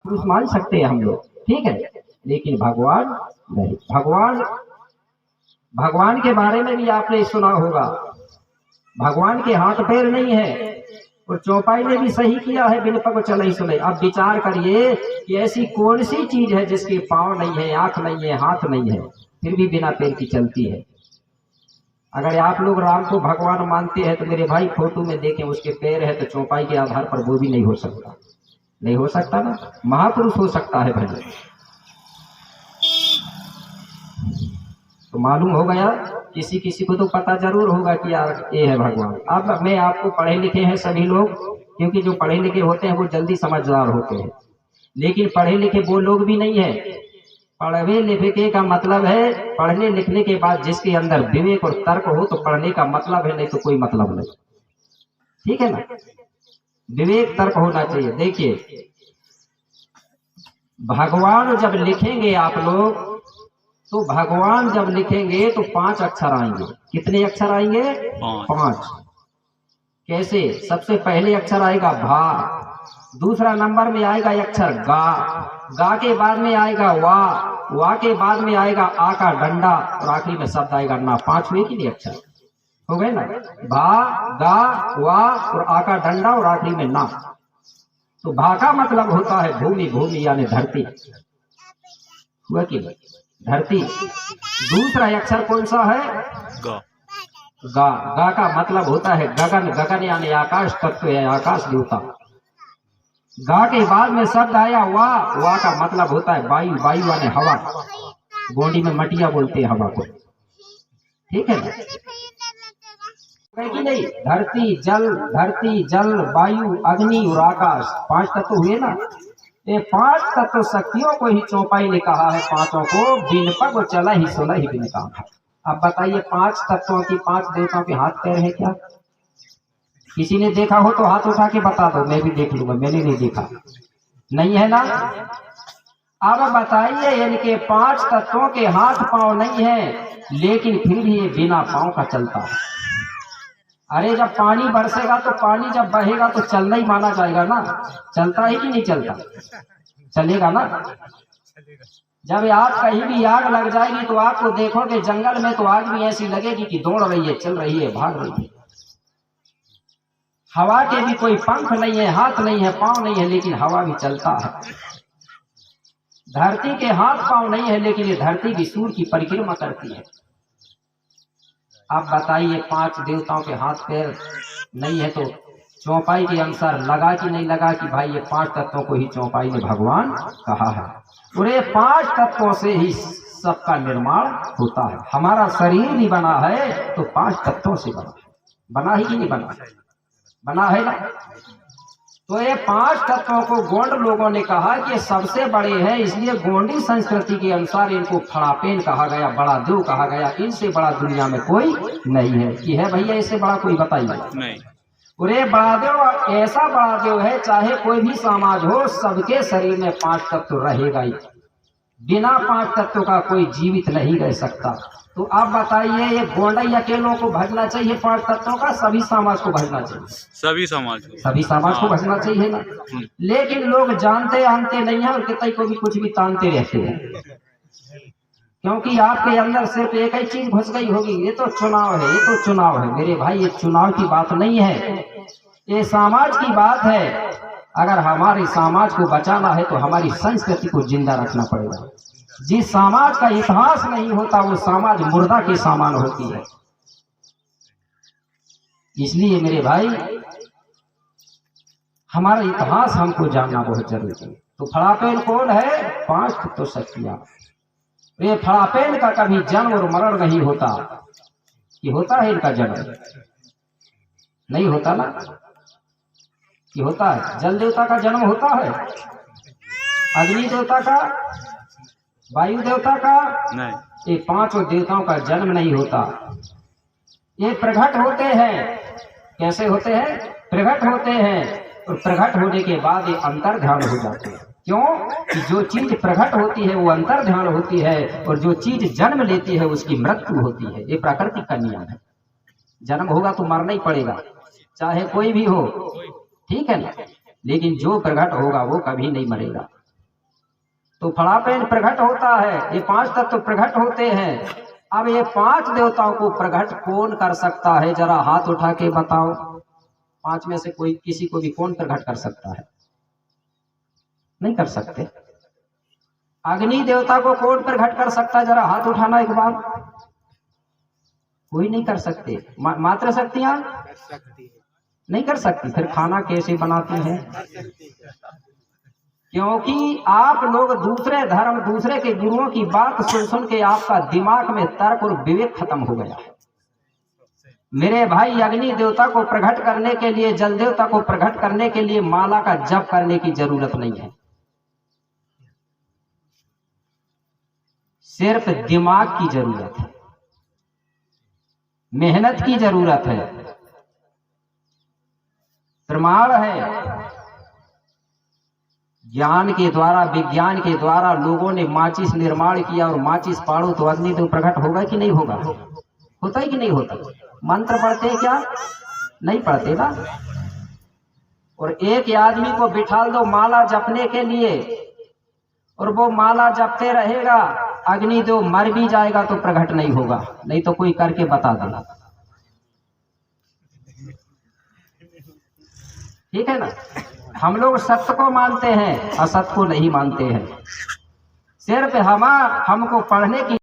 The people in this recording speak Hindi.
पुरुष मान सकते हैं हम लोग, ठीक है, लेकिन भगवान नहीं। भगवान के बारे में भी आपने सुना होगा, भगवान के हाथ पैर नहीं है। और चौपाई ने भी सही किया है, बिन पग चले सुने। अब विचार करिए कि ऐसी कौन सी चीज है जिसके पांव नहीं है, आंख नहीं है, हाथ नहीं है, फिर भी बिना पैर की चलती है। अगर आप लोग राम को भगवान मानते हैं तो मेरे भाई फोटो में देखें, उसके पैर है तो चौपाई के आधार पर वो भी नहीं हो सकता। नहीं हो सकता ना, महापुरुष हो सकता है भले। तो मालूम हो गया, किसी किसी को तो पता जरूर होगा कि यार ये है भगवान। अब मैं आपको, पढ़े लिखे हैं सभी लोग, क्योंकि जो पढ़े लिखे होते हैं वो जल्दी समझदार होते हैं, लेकिन पढ़े लिखे वो लोग भी नहीं है। पढ़े लिखे का मतलब है पढ़ने लिखने के बाद जिसके अंदर विवेक और तर्क हो तो पढ़ने का मतलब है, नहीं तो कोई मतलब नहीं, ठीक है ना। विवेक तर्क होना चाहिए। देखिए भगवान जब लिखेंगे आप लोग, तो भगवान जब लिखेंगे तो 5 अक्षर आएंगे। कितने अक्षर आएंगे? 5। कैसे? सबसे पहले अक्षर आएगा भा, दूसरा नंबर में आएगा अक्षर गा, गा के बाद में आएगा वा के बाद में आएगा आ का डंडा, और आखिरी में शब्द आएगा ना। 5 हुए कि नहीं अक्षर? हो गए ना, भा, गा, वा और आ का डंडा और आखिरी में ना। तो भा का मतलब होता है भूमि, भूमि यानी धरती, हुआ कि नहीं? धरती। दूसरा अक्षर कौन सा है? गा। गा, गा का मतलब होता है गगन, गगन यानी आकाश तत्व है, आकाश देवता। गा के बाद में शब्द आया वा का मतलब होता है वायु, वायु यानी हवा, गोंडी में मटिया बोलते हैं हवा को, ठीक है ना, कि नहीं? धरती जल वायु अग्नि और आकाश, 5 तत्व हुए ना। ये 5 तत्व शक्तियों को ही चौपाई ने कहा है, पांचों को बिन पग चला ही सोला ही बिन काम। अब बताइए 5 तत्वों की 5 देवताओं के हाथ पैर है क्या? किसी ने देखा हो तो हाथ उठा के बता दो, मैं भी देख लूंगा। मैंने नहीं देखा, नहीं है ना। अब बताइए इनके 5 तत्वों के हाथ पांव नहीं है, लेकिन फिर भी ये बिना पांव का चलता है। अरे जब पानी बरसेगा तो पानी जब बहेगा तो चलना ही माना जाएगा ना, चलता है कि नहीं चलता? चलेगा ना। जब आप कहीं भी आग लग जाएगी तो आपको देखोगे जंगल में तो आग भी ऐसी लगेगी कि दौड़ रही है, चल रही है, भाग रही है। हवा के भी कोई पंख नहीं है, हाथ नहीं है, पांव नहीं है, लेकिन हवा भी चलता है। धरती के हाथ पांव नहीं है, लेकिन ये धरती भी सूर्य की परिक्रमा करती है। आप बताइए 5 देवताओं के हाथ पैर नहीं है तो चौपाई के अनुसार लगा कि नहीं लगा कि भाई ये 5 तत्वों को ही चौपाई ने भगवान कहा है। और ये 5 तत्वों से ही सबका निर्माण होता है। हमारा शरीर भी बना है तो 5 तत्वों से बना ही कि नहीं बना? बना है ना। तो ये 5 तत्वों को गोंड लोगों ने कहा कि ये सबसे बड़े हैं, इसलिए गोंडी संस्कृति के अनुसार इनको फड़ापेन कहा गया, बड़ा देव कहा गया। इनसे बड़ा दुनिया में कोई नहीं है। कि है भैया इससे बड़ा कोई? बताइए नहीं। और ये बड़ा देव ऐसा बड़ा देव है, चाहे कोई भी समाज हो, सबके शरीर में 5 तत्व रहेगा ही। बिना 5 तत्व का कोई जीवित नहीं रह सकता। तो आप बताइए ये गोंडई अकेलों को भजना चाहिए 5 तत्वों का? सभी समाज को भजना चाहिए, सभी समाज को भजना चाहिए ना। लेकिन लोग जानते आनते नहीं है और कितने को भी कुछ भी तानते रहते हैं, क्योंकि आपके अंदर सिर्फ एक ही चीज घुस गई होगी, ये तो चुनाव है, ये तो चुनाव है। मेरे भाई ये चुनाव की बात नहीं है, ये समाज की बात है। अगर हमारे समाज को बचाना है तो हमारी संस्कृति को जिंदा रखना पड़ेगा। जिस समाज का इतिहास नहीं होता वो समाज मुर्दा के समान होती है। इसलिए मेरे भाई हमारा इतिहास हमको जानना बहुत जरूरी है। तो फड़ापेन कौन है? 5 तत्व शक्तियां। ये फड़ापेन का कभी जन्म और मरण नहीं होता। कि होता है इनका जन्म? नहीं होता ना। कि होता है? जल देवता का जन्म होता है, अग्नि देवता का, वायु देवता का नहीं। ये 5 देवताओं का जन्म नहीं होता। ये प्रकट होते हैं। कैसे होते हैं? प्रकट होते हैं, और प्रकट होने के बाद ये अंतर ध्यान हो जाते हैं। क्यों? कि जो चीज प्रकट होती है वो अंतर ध्यान होती है, और जो चीज जन्म लेती है उसकी मृत्यु होती है। ये प्राकृतिक का नियम है। जन्म होगा तो मरना ही पड़ेगा, चाहे कोई भी हो, ठीक है ना। लेकिन जो प्रकट होगा वो कभी नहीं मरेगा। तो फड़ापेन प्रकट होता है, ये 5 तत्व प्रकट होते हैं। अब ये 5 देवताओं को प्रकट कौन कर सकता है, जरा हाथ उठा के बताओ। 5 में से कोई किसी को भी कौन प्रकट कर सकता है? नहीं कर सकते। अग्नि देवता को कौन प्रकट कर सकता है, जरा हाथ उठाना एक बार। कोई नहीं कर सकते। मात्र शक्तियां नहीं कर सकती। फिर खाना कैसे बनाते हैं? क्योंकि आप लोग दूसरे धर्म, दूसरे के गुरुओं की बात सुन सुन के आपका दिमाग में तर्क और विवेक खत्म हो गया है। मेरे भाई, अग्नि देवता को प्रकट करने के लिए, जल देवता को प्रकट करने के लिए माला का जप करने की जरूरत नहीं है। सिर्फ दिमाग की जरूरत है, मेहनत की जरूरत है। प्रमाण है, ज्ञान के द्वारा, विज्ञान के द्वारा लोगों ने माचिस निर्माण किया, और माचिस पाड़ो तो अग्निदेव प्रकट होगा कि नहीं होगा? होता है कि नहीं होता? मंत्र पढ़ते क्या? नहीं पढ़ते ना। और एक आदमी को बिठा दो माला जपने के लिए, और वो माला जपते रहेगा, अग्निदेव मर भी जाएगा तो प्रकट नहीं होगा। नहीं तो कोई करके बता देगा। ठीक है ना? हम लोग सत्य को मानते हैं, असत्य को नहीं मानते हैं। सिर्फ हमको पढ़ने की